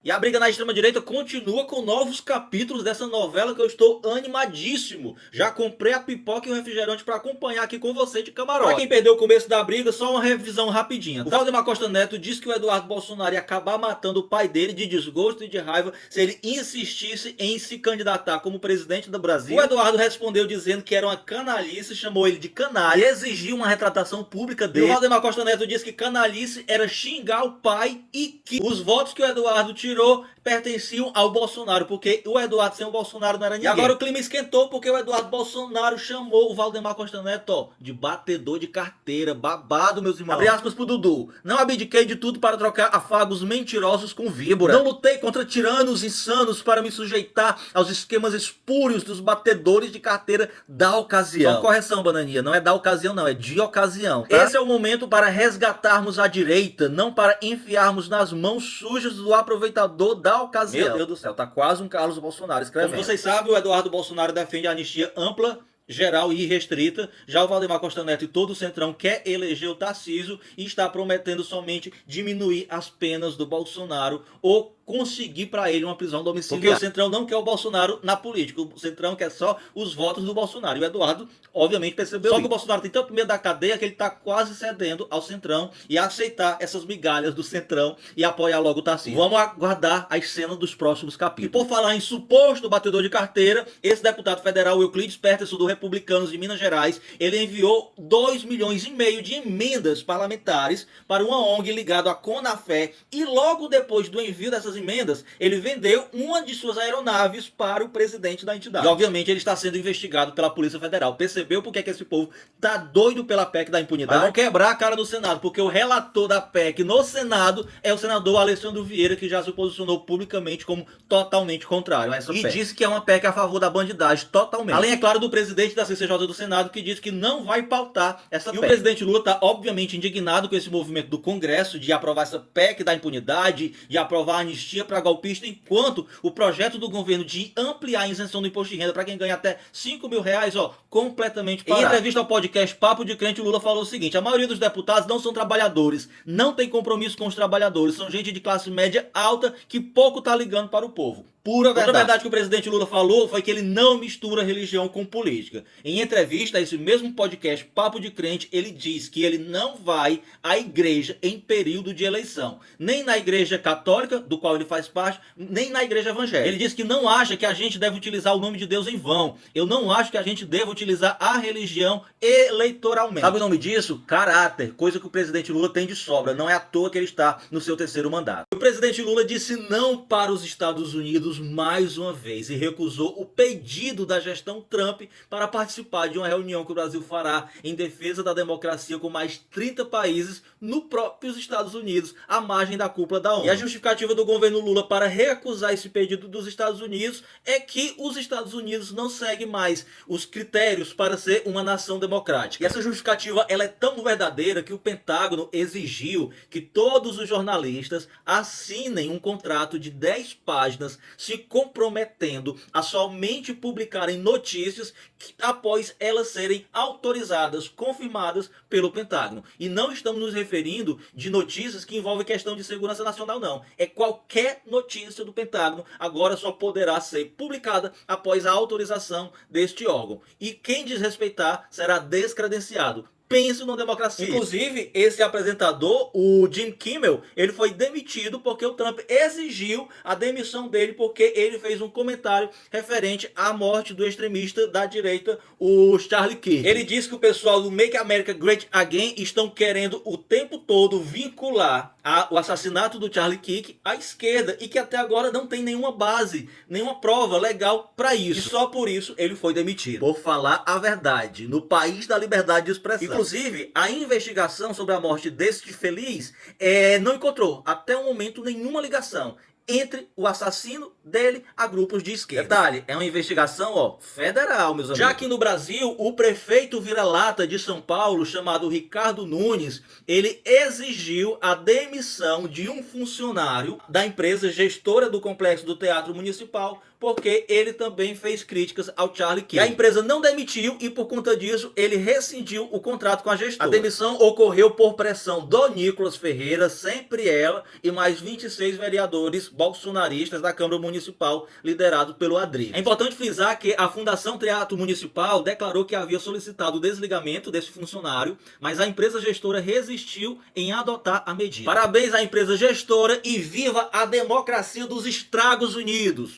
E a briga na extrema-direita continua com novos capítulos dessa novela que eu estou animadíssimo. Já comprei a pipoca e o refrigerante para acompanhar aqui com você de camarote. Pra quem perdeu o começo da briga, só uma revisão rapidinha. O Valdemar Costa Neto disse que o Eduardo Bolsonaro ia acabar matando o pai dele de desgosto e de raiva se ele insistisse em se candidatar como presidente do Brasil. O Eduardo respondeu dizendo que era uma canalice, chamou ele de canalha e exigiu uma retratação pública dele. E o Valdemar Costa Neto disse que canalice era xingar o pai e que os votos que o Eduardo tirou pertenciam ao Bolsonaro, porque o Eduardo sem o Bolsonaro não era ninguém. E agora o clima esquentou porque o Eduardo Bolsonaro chamou o Valdemar Costa Neto, ó, de batedor de carteira, babado, meus irmãos. Abre aspas pro Dudu. Não abdiquei de tudo para trocar afagos mentirosos com víbora. Não lutei contra tiranos insanos para me sujeitar aos esquemas espúrios dos batedores de carteira da ocasião. Só correção, Bananinha, não é da ocasião não, é de ocasião. Tá? Esse é o momento para resgatarmos a direita, não para enfiarmos nas mãos sujas do aproveitador da ocasião. Meu Deus do céu, tá quase um Carlos Bolsonaro escrevendo. Como vocês sabem, o Eduardo Bolsonaro defende a anistia ampla, geral e irrestrita. Já o Valdemar Costa Neto e todo o Centrão quer eleger o Tarcísio e está prometendo somente diminuir as penas do Bolsonaro ou conseguir para ele uma prisão domiciliar. Porque o Centrão não quer o Bolsonaro na política. O Centrão quer só os votos do Bolsonaro. E o Eduardo, obviamente, percebeu. Só que o Bolsonaro tem tanto medo da cadeia que ele está quase cedendo ao Centrão e a aceitar essas migalhas do Centrão e apoiar logo o Tarcísio. Vamos aguardar as cenas dos próximos capítulos. E por falar em suposto batedor de carteira, esse deputado federal Euclides Peterson, do Republicanos de Minas Gerais, ele enviou 2,5 milhões de emendas parlamentares para uma ONG ligada à Conafé e logo depois do envio dessas emendas, ele vendeu uma de suas aeronaves para o presidente da entidade. E obviamente ele está sendo investigado pela Polícia Federal. Percebeu porque é que esse povo tá doido pela PEC da impunidade? Vão quebrar a cara no Senado, porque o relator da PEC no Senado é o senador Alessandro Vieira, que já se posicionou publicamente como totalmente contrário a essa PEC. E disse que é uma PEC a favor da bandidagem, totalmente. Além, é claro, do presidente da CCJ do Senado, que disse que não vai pautar essa PEC. E o presidente Lula está obviamente indignado com esse movimento do Congresso de aprovar essa PEC da impunidade, de aprovar a anistia para golpista, enquanto o projeto do governo de ampliar a isenção do imposto de renda para quem ganha até 5 mil reais, ó, completamente parado. Em entrevista ao podcast Papo de Crente, o Lula falou o seguinte: a maioria dos deputados não são trabalhadores, não tem compromisso com os trabalhadores, são gente de classe média alta que pouco tá ligando para o povo. Pura verdade. Outra verdade que o presidente Lula falou foi que ele não mistura religião com política. Em entrevista a esse mesmo podcast Papo de Crente, ele diz que ele não vai à igreja em período de eleição. Nem na igreja católica, do qual ele faz parte, nem na igreja evangélica. Ele diz que não acha que a gente deve utilizar o nome de Deus em vão. Eu não acho que a gente deva utilizar a religião eleitoralmente. Sabe o nome disso? Caráter. Coisa que o presidente Lula tem de sobra. Não é à toa que ele está no seu terceiro mandato. O presidente Lula disse não para os Estados Unidos mais uma vez e recusou o pedido da gestão Trump para participar de uma reunião que o Brasil fará em defesa da democracia com mais 30 países no próprios Estados Unidos, à margem da cúpula da ONU. E a justificativa do governo Lula para recusar esse pedido dos Estados Unidos é que os Estados Unidos não seguem mais os critérios para ser uma nação democrática. E essa justificativa ela é tão verdadeira que o Pentágono exigiu que todos os jornalistas assinem um contrato de 10 páginas se comprometendo a somente publicarem notícias após elas serem autorizadas, confirmadas pelo Pentágono. E não estamos nos referindo de notícias que envolvem questão de segurança nacional, não. É qualquer notícia do Pentágono agora só poderá ser publicada após a autorização deste órgão. E quem desrespeitar será descredenciado. Pense numa democracia. Inclusive, esse apresentador, o Jim Kimmel, ele foi demitido porque o Trump exigiu a demissão dele porque ele fez um comentário referente à morte do extremista da direita, o Charlie Kirk. Ele disse que o pessoal do Make America Great Again estão querendo o tempo todo vincular o assassinato do Charlie Kirk à esquerda e que até agora não tem nenhuma base, nenhuma prova legal para isso. E só por isso ele foi demitido. Por falar a verdade, no país da liberdade de expressão. Inclusive, a investigação sobre a morte deste feliz não encontrou até o momento nenhuma ligação entre o assassino dele a grupos de esquerda. Detalhe, é uma investigação federal, meus amigos. Já que no Brasil, o prefeito vira-lata de São Paulo, chamado Ricardo Nunes, ele exigiu a demissão de um funcionário da empresa gestora do complexo do Teatro Municipal, porque ele também fez críticas ao Charlie Kirk. A empresa não demitiu e por conta disso ele rescindiu o contrato com a gestora. A demissão ocorreu por pressão do Nicolas Ferreira, sempre ela, e mais 26 vereadores bolsonaristas da Câmara Municipal, liderado pelo Adriles. É importante frisar que a Fundação Teatro Municipal declarou que havia solicitado o desligamento desse funcionário, mas a empresa gestora resistiu em adotar a medida. Parabéns à empresa gestora e viva a democracia dos Estados Unidos!